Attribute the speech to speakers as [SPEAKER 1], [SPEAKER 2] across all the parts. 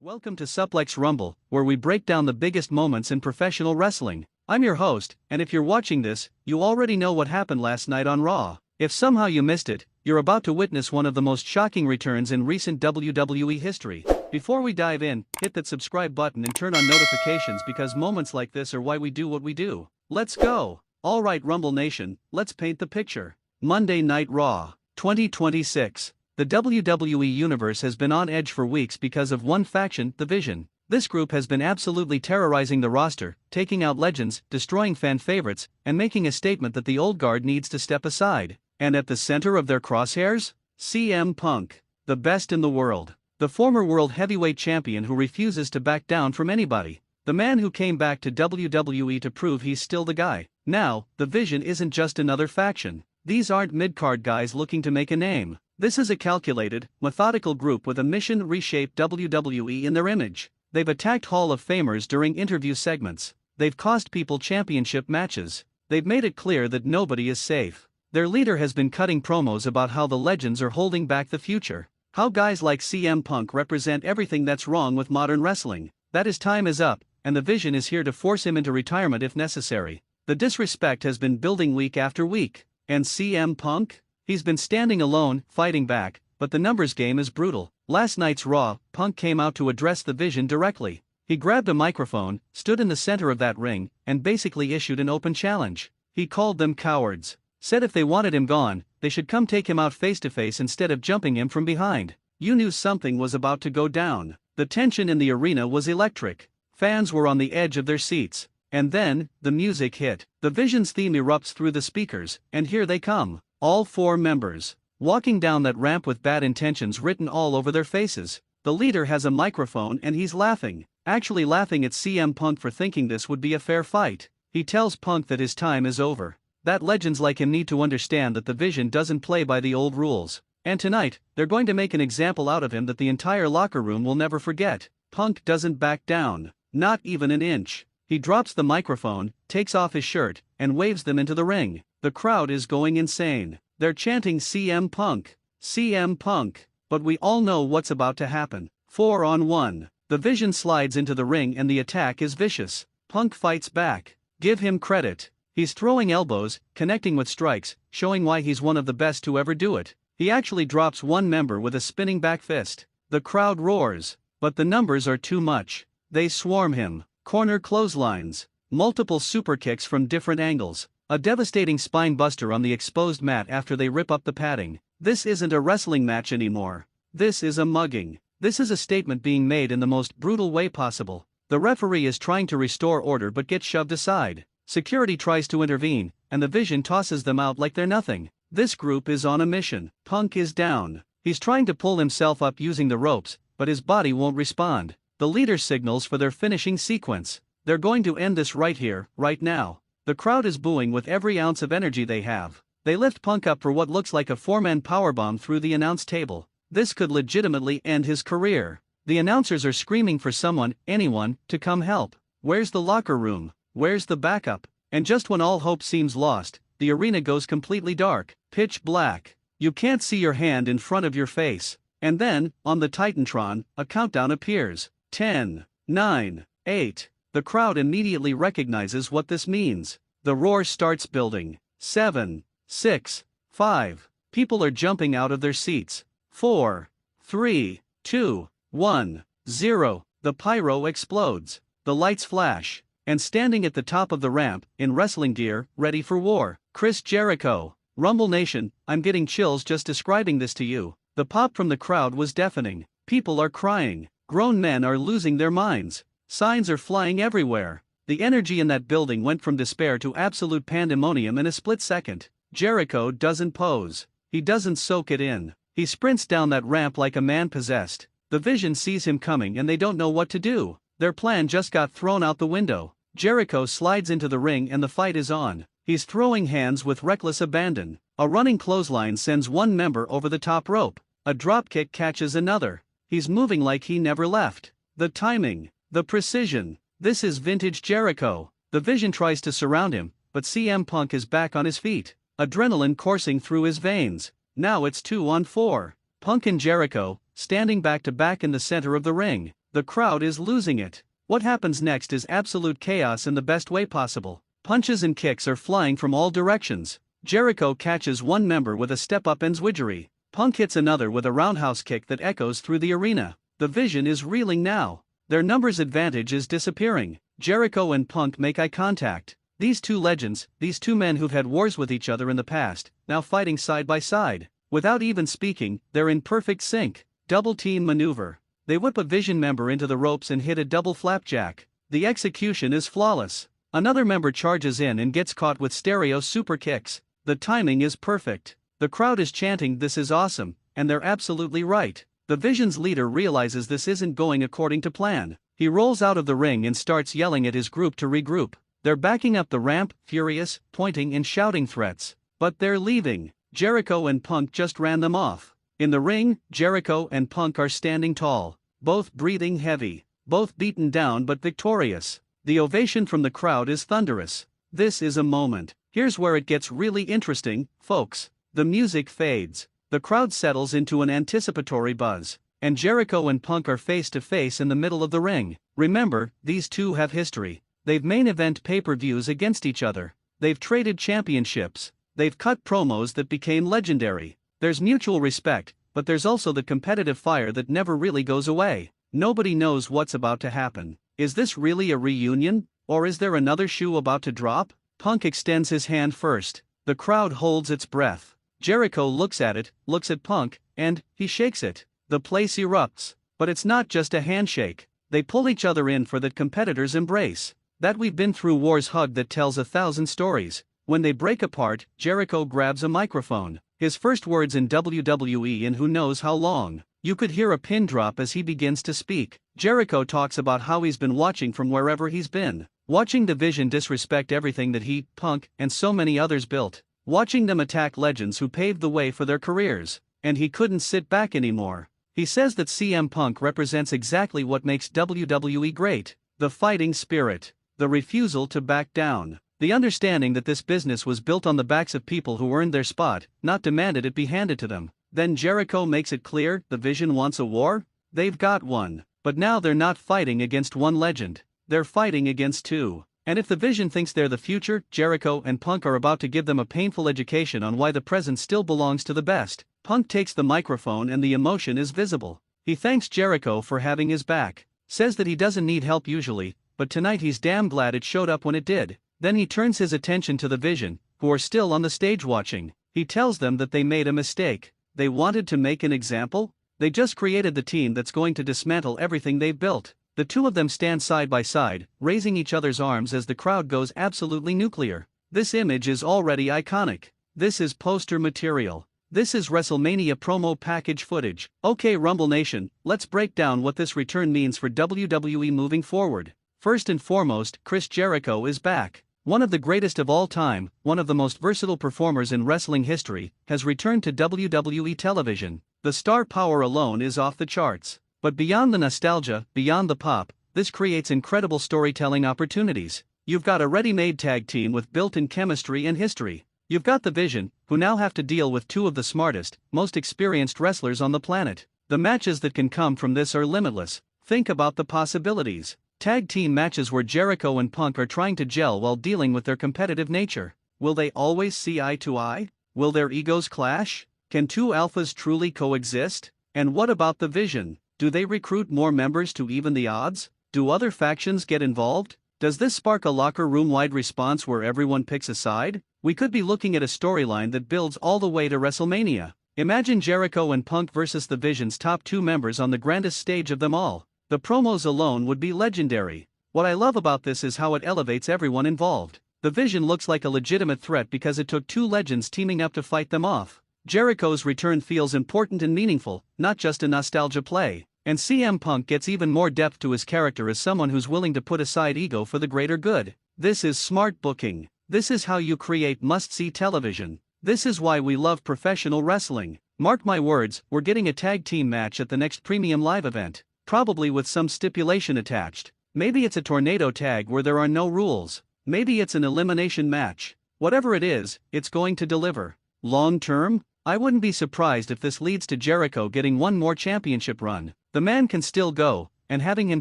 [SPEAKER 1] Welcome to Suplex Rumble, where we break down the biggest moments in professional wrestling. I'm your host, and if you're watching this, you already know what happened last night on Raw. If somehow you missed it, you're about to witness one of the most shocking returns in recent WWE history. Before we dive in, hit that subscribe button and turn on notifications because moments like this are why we do what we do. Let's go! Alright Rumble Nation, let's paint the picture. Monday Night Raw, 2026. The WWE Universe has been on edge for weeks because of one faction, the Vision. This group has been absolutely terrorizing the roster, taking out legends, destroying fan favorites, and making a statement that the old guard needs to step aside. And at the center of their crosshairs? CM Punk, the best in the world. The former World Heavyweight Champion who refuses to back down from anybody. The man who came back to WWE to prove he's still the guy. Now, the Vision isn't just another faction. These aren't mid-card guys looking to make a name. This is a calculated, methodical group with a mission to reshape WWE in their image. They've attacked Hall of Famers during interview segments. They've cost people championship matches. They've made it clear that nobody is safe. Their leader has been cutting promos about how the legends are holding back the future. How guys like CM Punk represent everything that's wrong with modern wrestling. That his time is up, and the Vision is here to force him into retirement if necessary. The disrespect has been building week after week. And CM Punk? He's been standing alone, fighting back, but the numbers game is brutal. Last night's Raw, Punk came out to address the Vision directly. He grabbed a microphone, stood in the center of that ring, and basically issued an open challenge. He called them cowards. Said if they wanted him gone, they should come take him out face to face instead of jumping him from behind. You knew something was about to go down. The tension in the arena was electric. Fans were on the edge of their seats. And then, the music hit. The Vision's theme erupts through the speakers, and here they come. All four members, walking down that ramp with bad intentions written all over their faces. The leader has a microphone and he's laughing. Actually laughing at CM Punk for thinking this would be a fair fight. He tells Punk that his time is over. That legends like him need to understand that the Vision doesn't play by the old rules. And tonight, they're going to make an example out of him that the entire locker room will never forget. Punk doesn't back down. Not even an inch. He drops the microphone, takes off his shirt, and waves them into the ring. The crowd is going insane. They're chanting CM Punk. CM Punk. But we all know what's about to happen. 4-on-1. The Vision slides into the ring and the attack is vicious. Punk fights back. Give him credit. He's throwing elbows, connecting with strikes, showing why he's one of the best to ever do it. He actually drops one member with a spinning back fist. The crowd roars. But the numbers are too much. They swarm him. Corner clotheslines. Multiple super kicks from different angles. A devastating spine buster on the exposed mat after they rip up the padding. This isn't a wrestling match anymore. This is a mugging. This is a statement being made in the most brutal way possible. The referee is trying to restore order but gets shoved aside. Security tries to intervene, and the Vision tosses them out like they're nothing. This group is on a mission. Punk is down. He's trying to pull himself up using the ropes, but his body won't respond. The leader signals for their finishing sequence. They're going to end this right here, right now. The crowd is booing with every ounce of energy they have. They lift Punk up for what looks like a four-man powerbomb through the announce table. This could legitimately end his career. The announcers are screaming for someone, anyone, to come help. Where's the locker room? Where's the backup? And just when all hope seems lost, the arena goes completely dark, pitch black. You can't see your hand in front of your face. And then, on the Titantron, a countdown appears. 10, 9, 8. The crowd immediately recognizes what this means. The roar starts building. 7, 6, 5. People are jumping out of their seats. 4, 3, 2, 1, 0. The pyro explodes. The lights flash. And standing at the top of the ramp, in wrestling gear, ready for war, Chris Jericho. Rumble Nation, I'm getting chills just describing this to you. The pop from the crowd was deafening. People are crying. Grown men are losing their minds. Signs are flying everywhere. The energy in that building went from despair to absolute pandemonium in a split second. Jericho doesn't pose. He doesn't soak it in. He sprints down that ramp like a man possessed. The Vision sees him coming and they don't know what to do. Their plan just got thrown out the window. Jericho slides into the ring and the fight is on. He's throwing hands with reckless abandon. A running clothesline sends one member over the top rope. A dropkick catches another. He's moving like he never left. The timing. The precision. This is vintage Jericho. The Vision tries to surround him, but CM Punk is back on his feet. Adrenaline coursing through his veins. Now it's 2-on-4. Punk and Jericho, standing back to back in the center of the ring. The crowd is losing it. What happens next is absolute chaos in the best way possible. Punches and kicks are flying from all directions. Jericho catches one member with a step-up enziguri. Punk hits another with a roundhouse kick that echoes through the arena. The Vision is reeling now. Their numbers advantage is disappearing. Jericho and Punk make eye contact. These two legends, these two men who've had wars with each other in the past, now fighting side by side. Without even speaking, they're in perfect sync. Double team maneuver. They whip a Vision member into the ropes and hit a double flapjack. The execution is flawless. Another member charges in and gets caught with stereo super kicks. The timing is perfect. The crowd is chanting, "This is awesome," and they're absolutely right. The Vision's leader realizes this isn't going according to plan. He rolls out of the ring and starts yelling at his group to regroup. They're backing up the ramp, furious, pointing and shouting threats. But they're leaving. Jericho and Punk just ran them off. In the ring, Jericho and Punk are standing tall, both breathing heavy, both beaten down but victorious. The ovation from the crowd is thunderous. This is a moment. Here's where it gets really interesting, folks. The music fades. The crowd settles into an anticipatory buzz, and Jericho and Punk are face to face in the middle of the ring. Remember, these two have history. They've main event pay-per-views against each other. They've traded championships. They've cut promos that became legendary. There's mutual respect, but there's also the competitive fire that never really goes away. Nobody knows what's about to happen. Is this really a reunion? Or is there another shoe about to drop? Punk extends his hand first. The crowd holds its breath. Jericho looks at it, looks at Punk, and he shakes it. The place erupts. But it's not just a handshake. They pull each other in for that competitor's embrace. That we've been through war's hug that tells 1,000 stories. When they break apart, Jericho grabs a microphone. His first words in WWE in who knows how long. You could hear a pin drop as he begins to speak. Jericho talks about how he's been watching from wherever he's been. Watching the Vision disrespect everything that he, Punk, and so many others built. Watching them attack legends who paved the way for their careers. And he couldn't sit back anymore. He says that CM Punk represents exactly what makes WWE great. The fighting spirit. The refusal to back down. The understanding that this business was built on the backs of people who earned their spot, not demanded it be handed to them. Then Jericho makes it clear, the Vision wants a war? They've got one. But now they're not fighting against one legend. They're fighting against two. And if the Vision thinks they're the future, Jericho and Punk are about to give them a painful education on why the present still belongs to the best. Punk takes the microphone and the emotion is visible. He thanks Jericho for having his back. Says that he doesn't need help usually, but tonight he's damn glad it showed up when it did. Then he turns his attention to the Vision, who are still on the stage watching. He tells them that they made a mistake. They wanted to make an example? They just created the team that's going to dismantle everything they've built. The two of them stand side by side, raising each other's arms as the crowd goes absolutely nuclear. This image is already iconic. This is poster material. This is WrestleMania promo package footage. Okay, Rumble Nation, let's break down what this return means for WWE moving forward. First and foremost, Chris Jericho is back. One of the greatest of all time, one of the most versatile performers in wrestling history, has returned to WWE television. The star power alone is off the charts. But beyond the nostalgia, beyond the pop, this creates incredible storytelling opportunities. You've got a ready-made tag team with built-in chemistry and history. You've got the Vision, who now have to deal with two of the smartest, most experienced wrestlers on the planet. The matches that can come from this are limitless. Think about the possibilities. Tag team matches where Jericho and Punk are trying to gel while dealing with their competitive nature. Will they always see eye to eye? Will their egos clash? Can two alphas truly coexist? And what about the Vision? Do they recruit more members to even the odds? Do other factions get involved? Does this spark a locker room-wide response where everyone picks a side? We could be looking at a storyline that builds all the way to WrestleMania. Imagine Jericho and Punk versus the Vision's top two members on the grandest stage of them all. The promos alone would be legendary. What I love about this is how it elevates everyone involved. The Vision looks like a legitimate threat because it took two legends teaming up to fight them off. Jericho's return feels important and meaningful, not just a nostalgia play. And CM Punk gets even more depth to his character as someone who's willing to put aside ego for the greater good. This is smart booking. This is how you create must-see television. This is why we love professional wrestling. Mark my words, we're getting a tag team match at the next premium live event. Probably with some stipulation attached. Maybe it's a tornado tag where there are no rules. Maybe it's an elimination match. Whatever it is, it's going to deliver. Long term? I wouldn't be surprised if this leads to Jericho getting one more championship run. The man can still go, and having him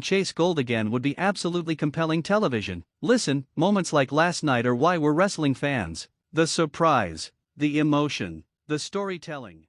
[SPEAKER 1] chase gold again would be absolutely compelling television. Listen, moments like last night are why we're wrestling fans. The surprise, the emotion, the storytelling.